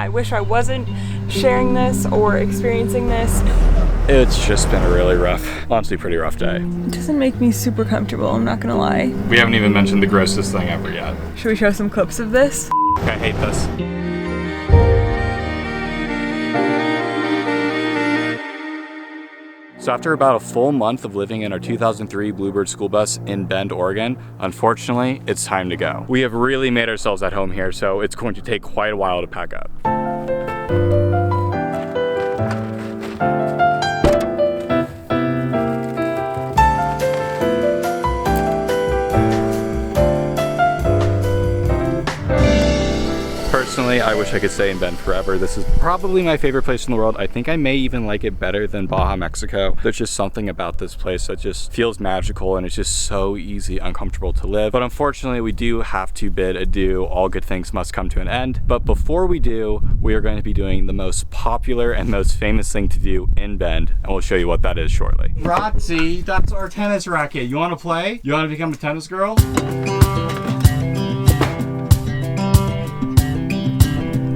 I wish I wasn't sharing this or experiencing this. It's just been a really rough, honestly pretty rough day. It doesn't make me super comfortable, I'm not gonna lie. We haven't even mentioned the grossest thing ever yet. Should we show some clips of this? I hate this. So after about a full month of living in our 2003 Bluebird school bus in Bend, Oregon, unfortunately, it's time to go. We have really made ourselves at home here, so it's going to take quite a while to pack up. Personally, I wish I could stay in Bend forever. This is probably my favorite place in the world. I think I may even like it better than Baja, Mexico. There's just something about this place that just feels magical, and it's just so easy, uncomfortable to live. But unfortunately, we do have to bid adieu. All good things must come to an end. But before we do, we are going to be doing the most popular and most famous thing to do in Bend, and we'll show you what that is shortly. Rotzi, that's our tennis racket. You want to play? You want to become a tennis girl?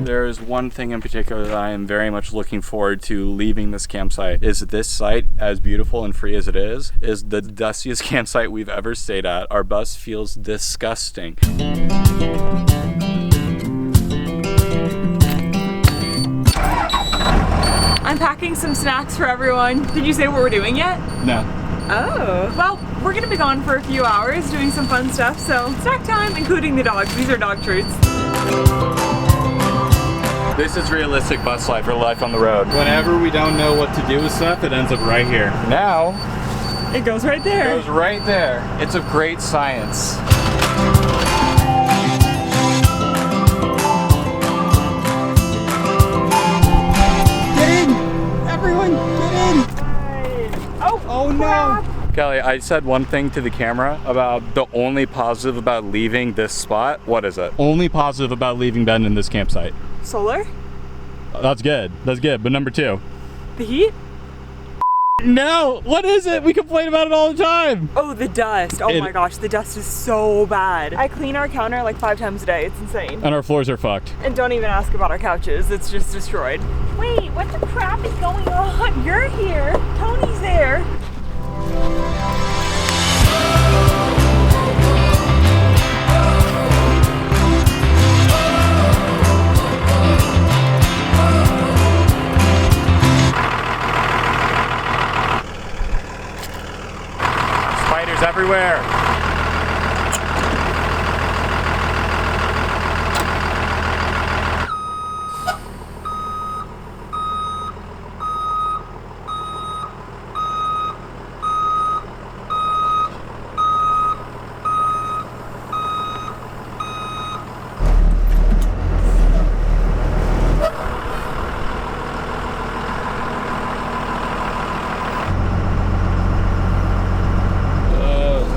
There is one thing in particular that I am very much looking forward to leaving this campsite. Is this site, as beautiful and free as it is the dustiest campsite we've ever stayed at. Our bus feels disgusting. I'm packing some snacks for everyone. Did you say what we're doing yet? No. Oh, well, we're gonna be gone for a few hours doing some fun stuff, so snack time, including the dogs. These are dog treats. This is realistic bus life or life on the road. Whenever we don't know what to do with stuff, it ends up right here. Now, it goes right there. It goes right there. It's a great science. Get in! Everyone, get in! Oh no! Kelly, I said one thing to the camera about the only positive about leaving this spot. What is it? Only positive about leaving Bend in this campsite. Solar? That's good. That's good. But number two. The heat? No! What is it? We complain about it all the time! Oh, the dust. Oh my gosh, the dust is so bad. I clean our counter like 5 times a day. It's insane. And our floors are fucked. And don't even ask about our couches. It's just destroyed. Wait, what the crap is going on? You're here. Tony's there. Spiders everywhere.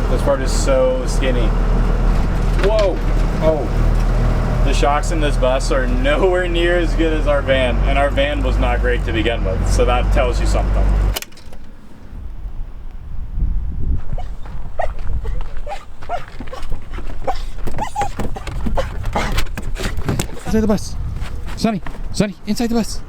This part is so skinny. Whoa! Oh. The shocks in this bus are nowhere near as good as our van, and our van was not great to begin with, so that tells you something. Inside the bus. Sonny, inside the bus.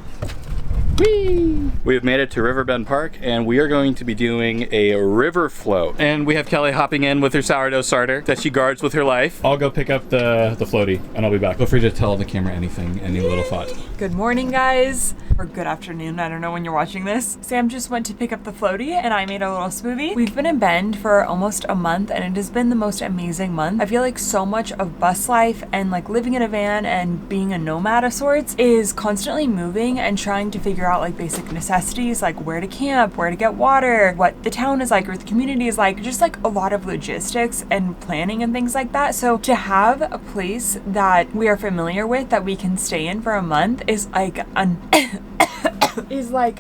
Whee! We have made it to Riverbend Park, and we are going to be doing a river float. And we have Kelly hopping in with her sourdough starter that she guards with her life. I'll go pick up the floaty, and I'll be back. Feel free to tell the camera anything, any little thought. Good morning, guys. Or good afternoon, I don't know when you're watching this. Sam just went to pick up the floaty, and I made a little smoothie. We've been in Bend for almost a month, and it has been the most amazing month. I feel like so much of bus life and like living in a van and being a nomad of sorts is constantly moving and trying to figure out like basic necessities, like where to camp, where to get water, what the town is like or the community is like, just like a lot of logistics and planning and things like that. So to have a place that we are familiar with that we can stay in for a month is like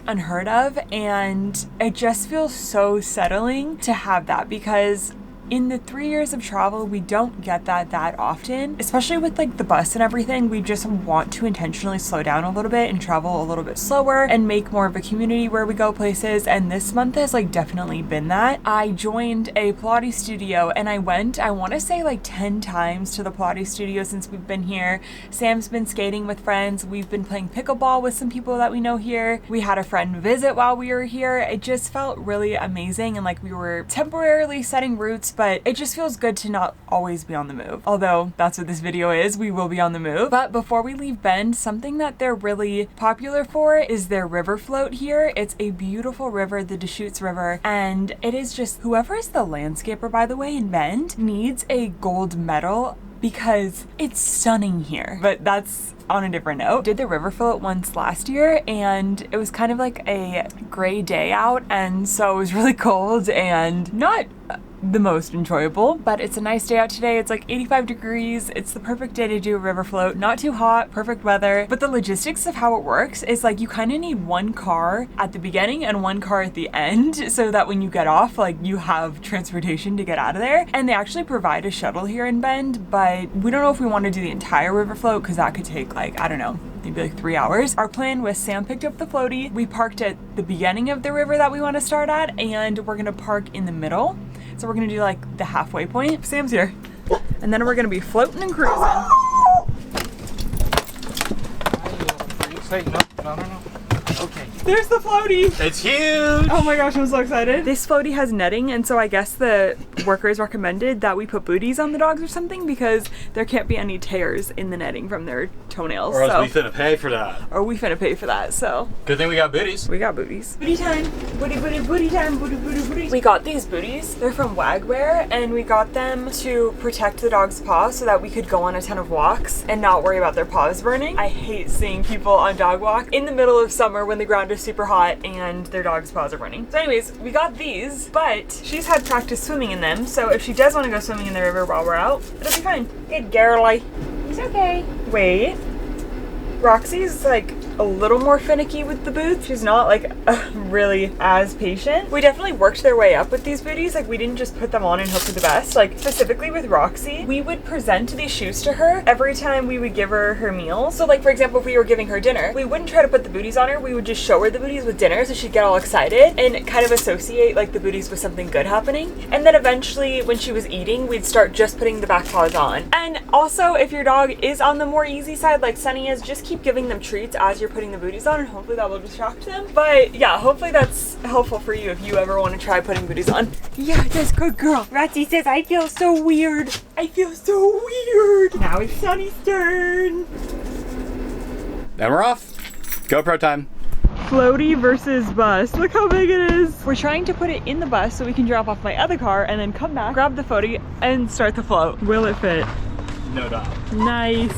unheard of, and it just feels so settling to have that, because in the 3 years of travel, we don't get that often, especially with like the bus and everything. We just want to intentionally slow down a little bit and travel a little bit slower and make more of a community where we go places. And this month has like definitely been that. I joined a Pilates studio and I went, I want to say like 10 times to the Pilates studio since we've been here. Sam's been skating with friends. We've been playing pickleball with some people that we know here. We had a friend visit while we were here. It just felt really amazing and like we were temporarily setting roots, but it just feels good to not always be on the move. Although that's what this video is, we will be on the move. But before we leave Bend, something that they're really popular for is their river float here. It's a beautiful river, the Deschutes River, and it is just, whoever is the landscaper, by the way, in Bend needs a gold medal because it's stunning here. But that's on a different note. Did the river float once last year and it was kind of like a gray day out, and so it was really cold and not the most enjoyable, but it's a nice day out today. It's like 85 degrees. It's the perfect day to do a river float. Not too hot, perfect weather. But the logistics of how it works is like you kind of need one car at the beginning and one car at the end so that when you get off, like you have transportation to get out of there. And they actually provide a shuttle here in Bend, but we don't know if we want to do the entire river float because that could take like, I don't know, maybe like 3 hours. Our plan was Sam picked up the floaty. We parked at the beginning of the river that we want to start at, and we're gonna park in the middle. So we're gonna do like the halfway point. Sam's here. And then we're gonna be floating and cruising. No. Okay. There's the floaty. It's huge. Oh my gosh, I'm so excited. This floaty has netting, and so I guess the workers recommended that we put booties on the dogs or something because there can't be any tears in the netting from their toenails. Or else we finna pay for that. Or we finna pay for that, so. Good thing we got booties. We got booties. Booty time. Booty time. Booty. We got these booties. They're from Wagwear, and we got them to protect the dog's paw so that we could go on a ton of walks and not worry about their paws burning. I hate seeing people on dog walk in the middle of summer when the ground is super hot and their dog's paws are burning. So anyways, we got these, but she's had practice swimming in them, so if she does want to go swimming in the river while we're out, it'll be fine. Good girlie. It's okay. Wait. Roxy's like a little more finicky with the boots. She's not like really as patient. We definitely worked their way up with these booties. Like we didn't just put them on and hope for the best. Like specifically with Roxy, we would present these shoes to her every time we would give her her meals. So like for example, if we were giving her dinner, we wouldn't try to put the booties on her. We would just show her the booties with dinner so she'd get all excited and kind of associate like the booties with something good happening. And then eventually when she was eating, we'd start just putting the back paws on. And also if your dog is on the more easy side like Sunny is, just keep giving them treats as you're putting the booties on, and hopefully that will distract them. But yeah, hopefully that's helpful for you if you ever want to try putting booties on. Yeah, that's good girl. Ratsy says, I feel so weird. I feel so weird. Now it's Sunny's turn. Then we're off. GoPro time. Floaty versus bus. Look how big it is. We're trying to put it in the bus so we can drop off my other car and then come back, grab the floaty, and start the float. Will it fit? No doubt. Nice.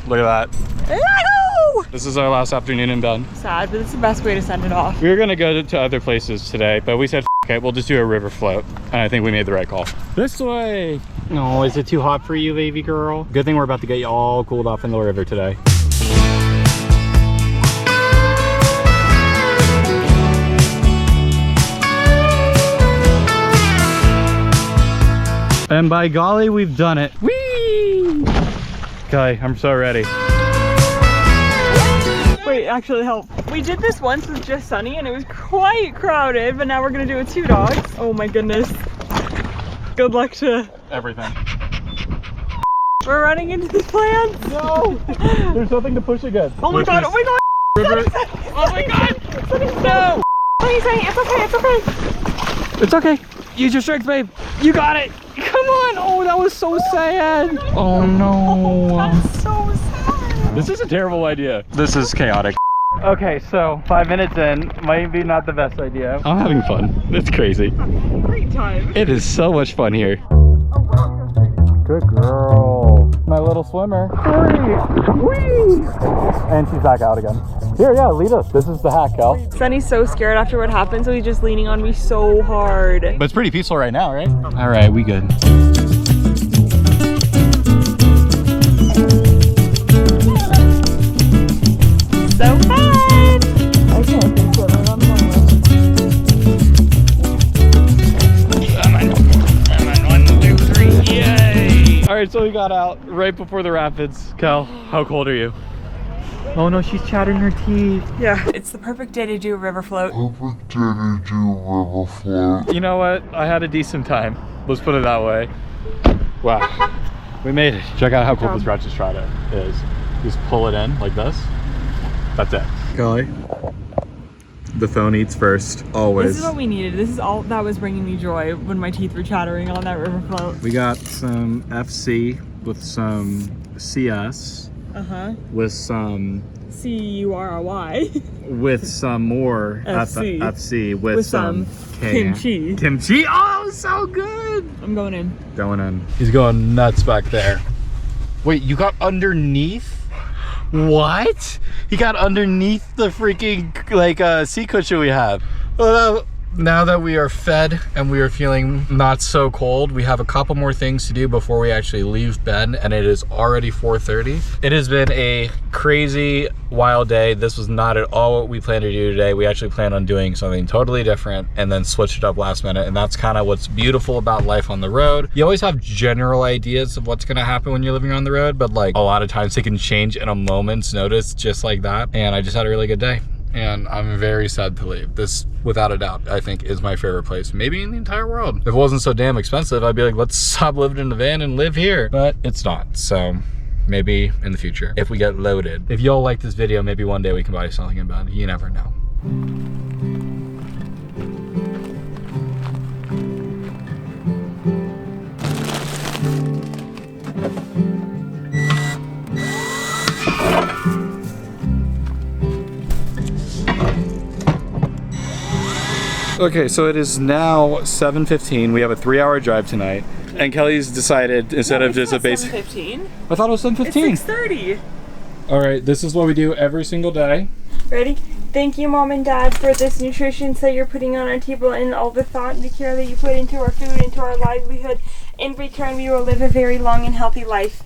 Look at that. Yahoo! This is our last afternoon in Bend. Sad, but it's the best way to send it off. We were gonna go to other places today, but we said, okay, we'll just do a river float. And I think we made the right call. This way. No, is it too hot for you, baby girl? Good thing we're about to get you all cooled off in the river today. And by golly, we've done it. Whee! Okay, I'm so ready. Wait, actually help. We did this once with just Sunny and it was quite crowded, but now we're gonna do it with 2 dogs. Oh my goodness. Good luck to everything. We're running into the plants. No! There's nothing to push against. Oh my god, oh my god! River. Oh my god! No! Sunny's saying it's okay, it's okay. It's okay. Use your strength, babe. You got it. Come on. Oh, that was so sad. Oh no. That's so sad. This is a terrible idea. This is chaotic. Okay, so 5 minutes in, might be not the best idea. I'm having fun. It's crazy. Great time. It is so much fun here. Good girl. My little swimmer. Whee! And she's back out again. Here, yeah, lead us. This is the hack, Cal. Sunny's so scared after what happened, so he's just leaning on me so hard. But it's pretty peaceful right now, right? All right, we good. So fun! I can't think of it on the so we got out right before the rapids. Kel, how cold are you? Oh no, she's chattering her teeth. Yeah, it's the perfect day to do a river float. You know what? I had a decent time. Let's put it that way. Wow, we made it. Check out how cool this ratchet strata is. Just pull it in like this. That's it. Kelly, the phone eats first, always. This is what we needed. This is all that was bringing me joy when my teeth were chattering on that river float. We got some FC with some CS. With some C-U-R-R-Y. With some more FC. FC with some kimchi. Kimchi. Oh, so good. I'm going in. Going in. He's going nuts back there. Wait, you got underneath? What? He got underneath the freaking like seat cushion we have. Well, now that we are fed and we are feeling not so cold, we have a couple more things to do before we actually leave bed, and it is already 4:30. It has been a crazy, wild day. This was not at all what we planned to do today. We actually planned on doing something totally different and then switched it up last minute, and that's kind of what's beautiful about life on the road. You always have general ideas of what's gonna happen when you're living on the road, but like a lot of times it can change in a moment's notice just like that, and I just had a really good day. And I'm very sad to leave. This, without a doubt, I think is my favorite place, maybe in the entire world. If it wasn't so damn expensive, I'd be like, let's stop living in the van and live here. But it's not, so maybe in the future, if we get loaded. If y'all like this video, maybe one day we can buy something in bed. You never know. Okay, so it is now 7:15. We have a 3-hour drive tonight. And Kelly's decided, instead of just a basic... 7:15. I thought it was 7:15. It's 6:30. All right, this is what we do every single day. Ready? Thank you, Mom and Dad, for this nutrition that you're putting on our table and all the thought and the care that you put into our food, into our livelihood. In return, we will live a very long and healthy life.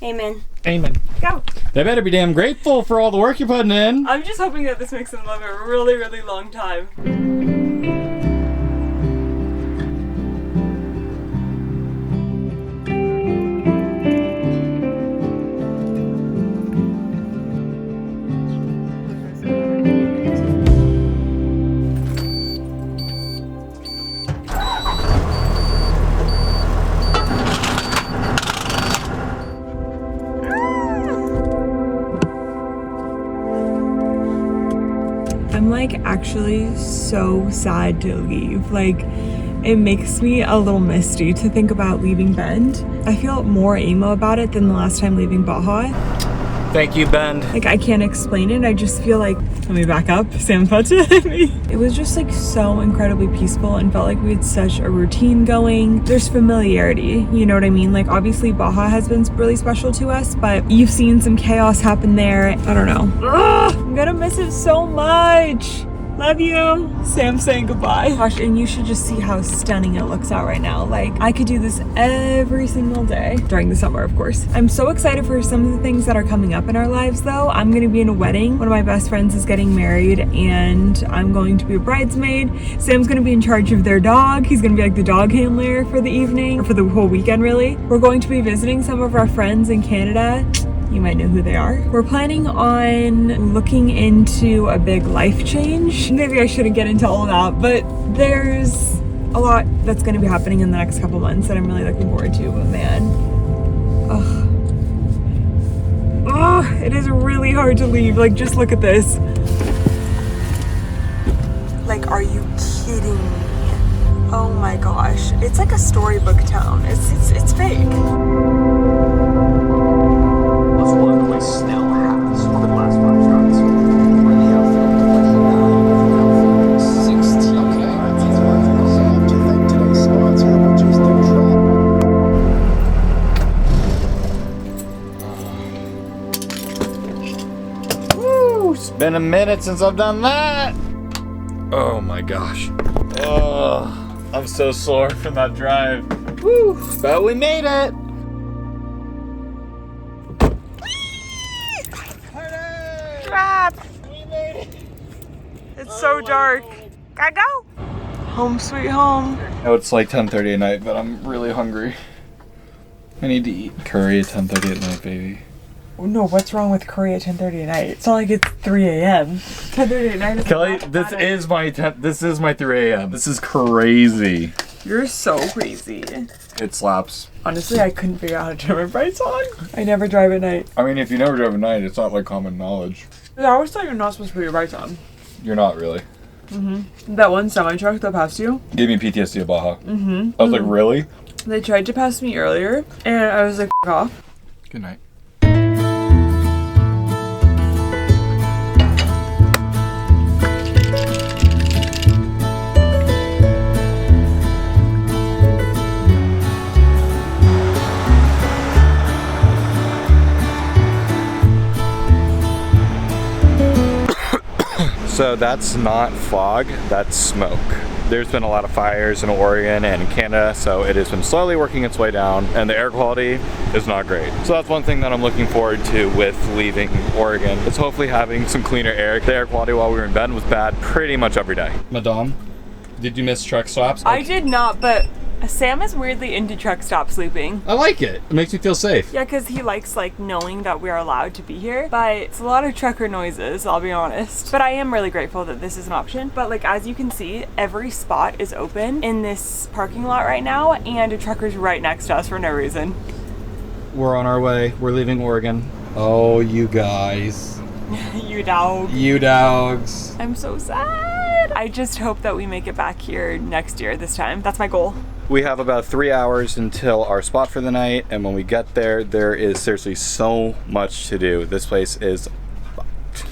Amen. Amen. Go. They better be damn grateful for all the work you're putting in. I'm just hoping that this makes them live a really, really long time. I'm like actually so sad to leave. Like, it makes me a little misty to think about leaving Bend. I feel more emo about it than the last time leaving Baja. Thank you, Bend. Like, I can't explain it. I just feel like, let me back up. Sam's about to hit me. It was just like so incredibly peaceful and felt like we had such a routine going. There's familiarity, you know what I mean? Like, obviously Baja has been really special to us, but you've seen some chaos happen there. I don't know. Ugh, I'm gonna miss it so much. Love you. Sam's saying goodbye. Gosh, and you should just see how stunning it looks out right now. Like, I could do this every single day during the summer, of course. I'm so excited for some of the things that are coming up in our lives, though. I'm gonna be in a wedding. One of my best friends is getting married, and I'm going to be a bridesmaid. Sam's gonna be in charge of their dog. He's gonna be like the dog handler for the evening, or for the whole weekend, really. We're going to be visiting some of our friends in Canada. You might know who they are. We're planning on looking into a big life change. Maybe I shouldn't get into all that, but there's a lot that's going to be happening in the next couple months that I'm really looking forward to, but man. Ugh, it is really hard to leave. Like, just look at this. Like, are you kidding me? Oh my gosh. It's like a storybook town. It's fake. Snell has for the last 5 rounds. Where the outfit 16. Okay. To thank today's sponsor, which is the Woo! It's been a minute since I've done that. Oh my gosh. Oh, I'm so sore from that drive. Woo! But we made it. We made it. It's so dark. Gotta go. Home sweet home. Oh, it's like 10:30 at night, but I'm really hungry. I need to eat curry at 10:30 at night, baby. No, what's wrong with curry at 10:30 at night? It's not like it's 3 a.m. 10:30 at night is Kelly, not this bad. is my 3 a.m. This is crazy. You're so crazy. It slaps. Honestly, I couldn't figure out how to turn my brights on. I never drive at night. I mean, if you never drive at night, it's not like common knowledge. I always thought you're not supposed to put your brights on. You're not really. That one semi-truck that passed you, Gave me PTSD at Baja. I was like, really? they tried to pass me earlier, and I was like, F off. Good night. So that's not fog, that's smoke. There's been a lot of fires in Oregon and Canada, so it has been slowly working its way down, and the air quality is not great. So that's one thing that I'm looking forward to with leaving Oregon, is hopefully having some cleaner air. The air quality while we were in bed was bad pretty much every day. Madame, did you miss truck stops? I did not, but Sam is weirdly into truck stop sleeping. I like it. It makes me feel safe. Yeah, because he likes like knowing that we're allowed to be here, but it's a lot of trucker noises, I'll be honest. But I am really grateful that this is an option. But like, as you can see, every spot is open in this parking lot right now, and a trucker's right next to us for no reason. We're on our way. We're leaving Oregon. Oh, you guys. You dog. You dogs. I'm so sad. I just hope that we make it back here next year this time. That's my goal. We have about 3 hours until our spot for the night, and when we get there, there is seriously so much to do. This place is fucked.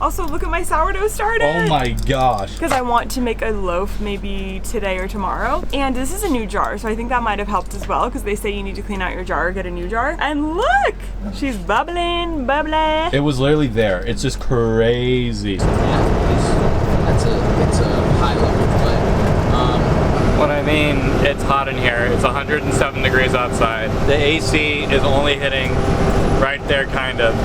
Also, look at my sourdough starter. Oh my gosh. Because I want to make a loaf maybe today or tomorrow. And this is a new jar, so I think that might have helped as well, because they say you need to clean out your jar, get a new jar. And look, she's bubbling, bubbly. It was literally there. It's just crazy. Yeah, it's a high level play. What I mean, it's hot in here. It's 107 degrees outside. The AC is only hitting right there, kind of.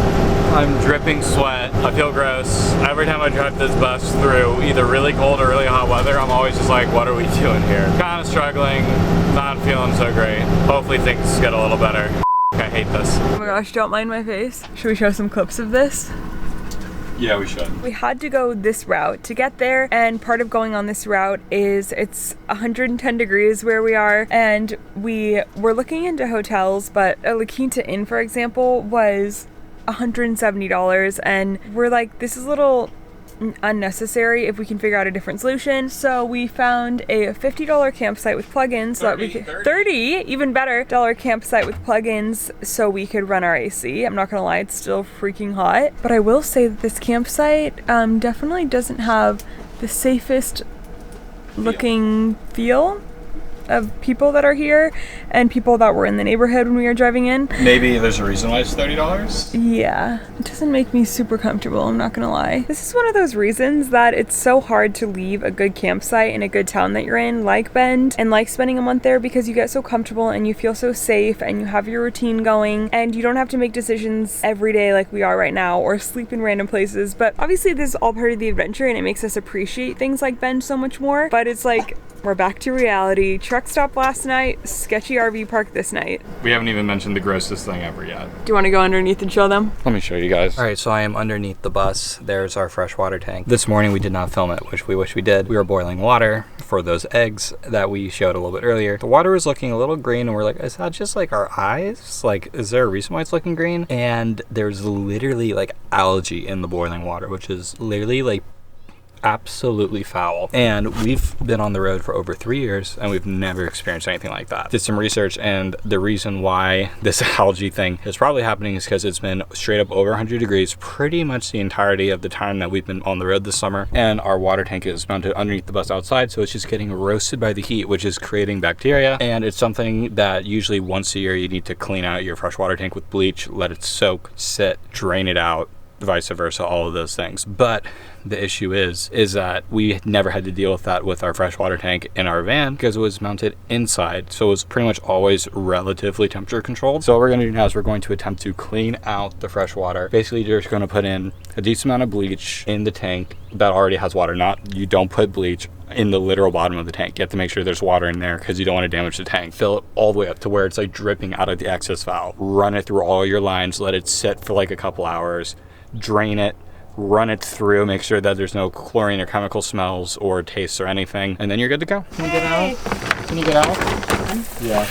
I'm dripping sweat. I feel gross. Every time I drive this bus through either really cold or really hot weather, I'm always just like, what are we doing here? Kind of struggling, not feeling so great. Hopefully things get a little better. I hate this. Oh my gosh, don't mind my face. Should we show some clips of this? Yeah, we should. We had to go this route to get there, and part of going on this route is it's 110 degrees where we are, and we were looking into hotels, but a La Quinta Inn, for example, was $170, and we're like, this is a little unnecessary if we can figure out a different solution. So we found a $50 campsite with plugins so that we could 30 even better dollar campsite with plugins so we could run our AC. I'm not gonna lie, it's still freaking hot, but I will say that this campsite definitely doesn't have the safest looking feel of people that are here and people that were in the neighborhood when we were driving in. Maybe there's a reason why it's $30? Yeah, it doesn't make me super comfortable, I'm not gonna lie. This is one of those reasons that it's so hard to leave a good campsite in a good town that you're in, like Bend, and like spending a month there, because you get so comfortable and you feel so safe and you have your routine going and you don't have to make decisions every day like we are right now or sleep in random places. But obviously this is all part of the adventure and it makes us appreciate things like Bend so much more. But it's like, we're back to reality. Truck stop last night, sketchy RV park this night. We haven't even mentioned the grossest thing ever yet. Do you want to go underneath and show them? Let me show you guys. All right, so I am underneath the bus. There's our freshwater tank. This morning we did not film it, which we wish we did. We were boiling water for those eggs that we showed a little bit earlier. The water was looking a little green and we're like, is that just like our eyes? Like, is there a reason why it's looking green? And there's literally like algae in the boiling water, which is literally like absolutely foul. And we've been on the road for over 3 years and we've never experienced anything like that. Did some research, and the reason why this algae thing is probably happening is because it's been straight up over 100 degrees pretty much the entirety of the time that we've been on the road this summer, and our water tank is mounted underneath the bus outside, so it's just getting roasted by the heat, which is creating bacteria. And it's something that usually once a year you need to clean out your freshwater tank with bleach, let it soak, sit, drain it out, vice versa, all of those things. But the issue is that we never had to deal with that with our freshwater tank in our van because it was mounted inside. So it was pretty much always relatively temperature controlled. So what we're going to do now is we're going to attempt to clean out the fresh water. Basically, you're just going to put in a decent amount of bleach in the tank that already has water. You don't put bleach in the literal bottom of the tank. You have to make sure there's water in there because you don't want to damage the tank. Fill it all the way up to where it's like dripping out of the access valve. Run it through all your lines, let it sit for like a couple hours, drain it, run it through, make sure that there's no chlorine or chemical smells or tastes or anything, and then you're good to go. Can you get out? Can you get out? Yeah.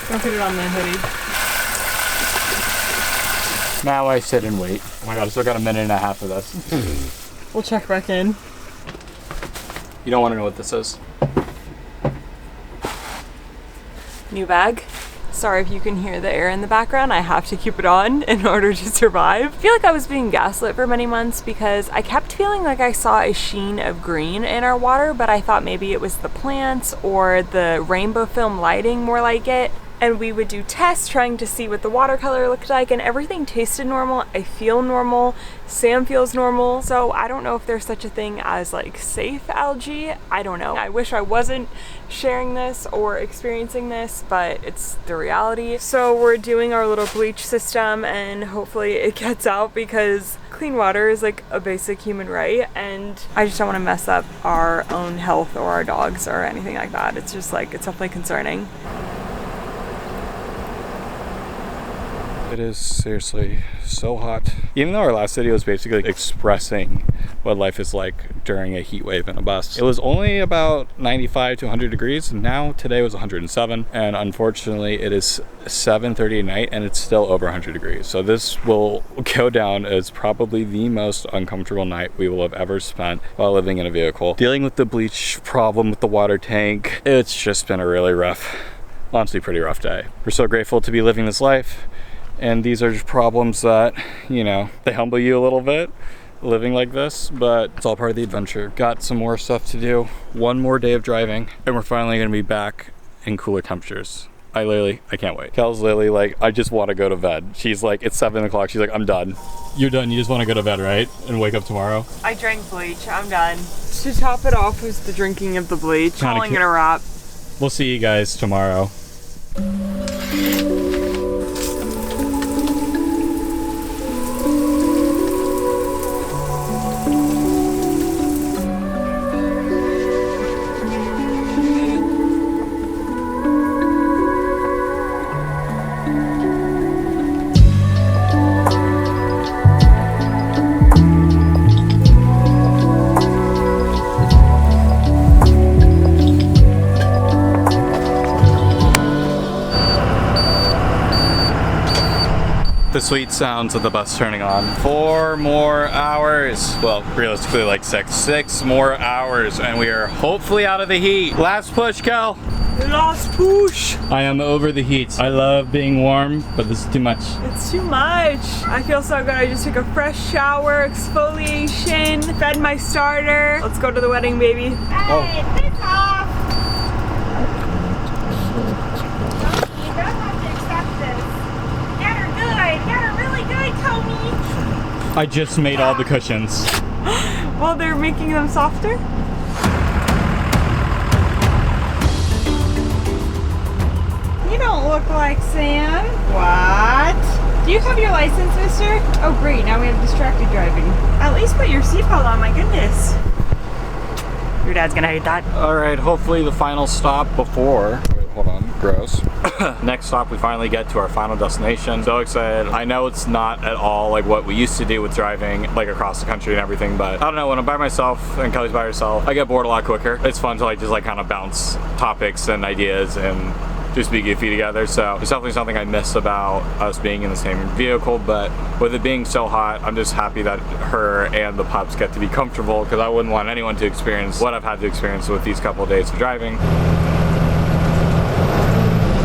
Don't put it on the hoodie. Now I sit and wait. Oh my god, I still got a minute and a half of this. We'll check back in. You don't want to know what this is. New bag. Sorry if you can hear the air in the background. I have to keep it on in order to survive. I feel like I was being gaslit for many months because I kept feeling like I saw a sheen of green in our water, but I thought maybe it was the plants or the rainbow film lighting more like it. And we would do tests trying to see what the watercolor looked like, and everything tasted normal. I feel normal. Sam feels normal. So I don't know if there's such a thing as like safe algae. I don't know. I wish I wasn't sharing this or experiencing this, but it's the reality. So we're doing our little bleach system and hopefully it gets out because clean water is like a basic human right, and I just don't want to mess up our own health or our dogs or anything like that. It's just like, it's definitely concerning. It is seriously so hot. Even though our last video was basically expressing what life is like during a heat wave in a bus, it was only about 95 to 100 degrees. Now today was 107, and unfortunately it is 7:30 at night and it's still over 100 degrees. So this will go down as probably the most uncomfortable night we will have ever spent while living in a vehicle. Dealing with the bleach problem with the water tank, it's just been a really rough, honestly pretty rough day. We're so grateful to be living this life. And these are just problems that, you know, they humble you a little bit living like this, but it's all part of the adventure. Got some more stuff to do. One more day of driving, and we're finally gonna be back in cooler temperatures. I can't wait. Kel's literally like, I just wanna go to bed. She's like, it's 7 o'clock. She's like, I'm done. You're done, you just wanna go to bed, right? And wake up tomorrow? I drank bleach, I'm done. To top it off was the drinking of the bleach. Calling it a wrap. We'll see you guys tomorrow. The sweet sounds of the bus turning on. 4 more hours. Well, realistically like 6 more hours, and we are hopefully out of the heat. Last push, Kel. Last push. I am over the heat. I love being warm, but this is too much. It's too much. I feel so good. I just took a fresh shower, exfoliation, fed my starter. Let's go to the wedding, baby. Hey, piss off! You don't have to accept this. Get her good. Get her really good, Tommy. I just made all the cushions. Well, they're making them softer. You don't look like Sam. What? Do you have your license, mister? Oh, great. Now we have distracted driving. At least put your seatbelt on, my goodness. Your dad's gonna hate that. All right, hopefully the final stop before, wait, hold on, gross. Next stop, we finally get to our final destination. So excited. I know it's not at all like what we used to do with driving like across the country and everything, but I don't know, when I'm by myself and Kelly's by herself, I get bored a lot quicker. It's fun to like just like kind of bounce topics and ideas and just be goofy together. So it's definitely something I miss about us being in the same vehicle, but with it being so hot, I'm just happy that her and the pups get to be comfortable, because I wouldn't want anyone to experience what I've had to experience with these couple of days of driving.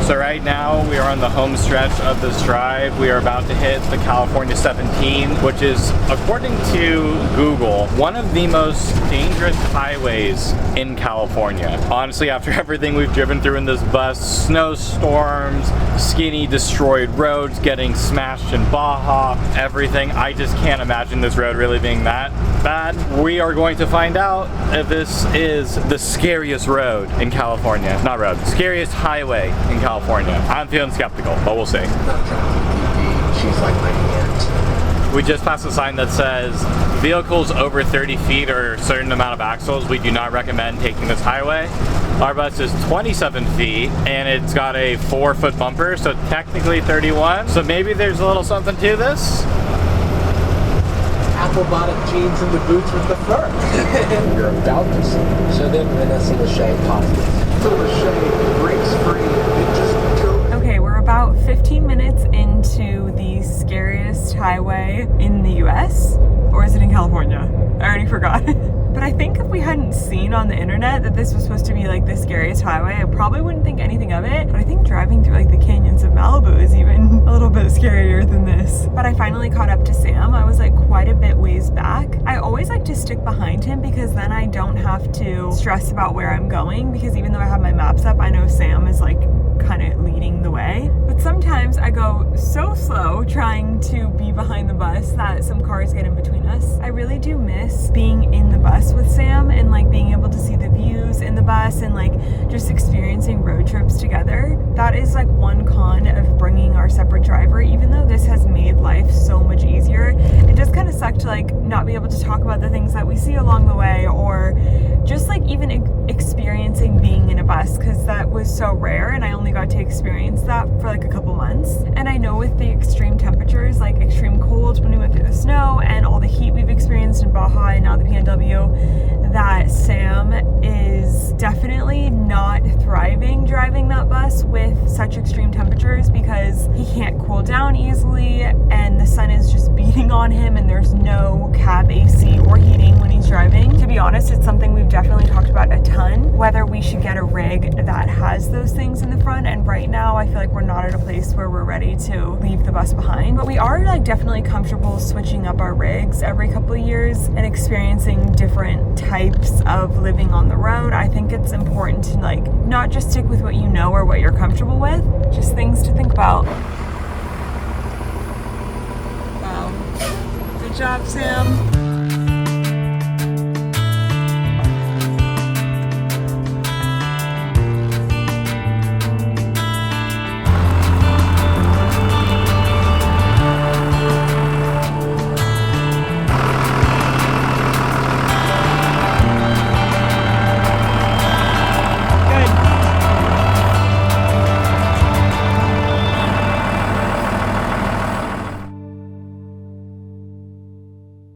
So right now we are on the home stretch of this drive. We are about to hit the California 17, which is, according to Google, one of the most dangerous highways in California. Honestly, after everything we've driven through in this bus, snowstorms, skinny destroyed roads, getting smashed in Baja, everything, I just can't imagine this road really being that bad. We are going to find out if this is the scariest road in California. Not road, scariest highway in California. I'm feeling skeptical, but we'll see. She's like my aunt. We just passed a sign that says vehicles over 30 feet or a certain amount of axles, we do not recommend taking this highway. Our bus is 27 feet and it's got a 4-foot bumper, so technically 31. So maybe there's a little something to this. Apple bottom jeans and the boots with the fur. You're about to see. So then Vanessa Lachey positive. So Lachey breaks free and just goes. Okay, we're about 15 minutes into the scariest highway in the US. Or is it in California? I already forgot. But I think if we hadn't seen on the internet that this was supposed to be like the scariest highway, I probably wouldn't think anything of it. But I think driving through like the canyons of Malibu is even a little bit scarier than this. But I finally caught up to Sam. I was like quite a bit ways back. I always like to stick behind him because then I don't have to stress about where I'm going, because even though I have my maps up, I know Sam is like kind of leading the way. But sometimes I go so slow trying to be behind the bus that some cars get in between us. I really do miss being in the bus with Sam and like being able to see the views in the bus and like just experiencing road trips together. That is like one con of bringing our separate driver. Even though this has made life so much easier, it does kind of suck to like not be able to talk about the things that we see along the way, or just like even experiencing being in a bus, because that was so rare and I only got to experience that for like a couple months. And I know with the extreme temperatures, like extreme cold when we went through the snow and all the heat we've experienced in Baja and now the PNW, that Sam is definitely not thriving driving that bus with such extreme temperatures, because he can't cool down easily and the sun is just beating on him and there's no cab AC or heating when he's driving. To be honest, it's something we've definitely talked about a ton, whether we should get a rig that has those things in the front, and right now I feel like we're not at a place where we're ready to leave the bus behind. But we are like definitely comfortable switching up our rigs every couple of years and experiencing different types of living on the road. I think it's important to like not just stick with what you know or what you're comfortable with, just things to think about. Wow. Good job, Sam.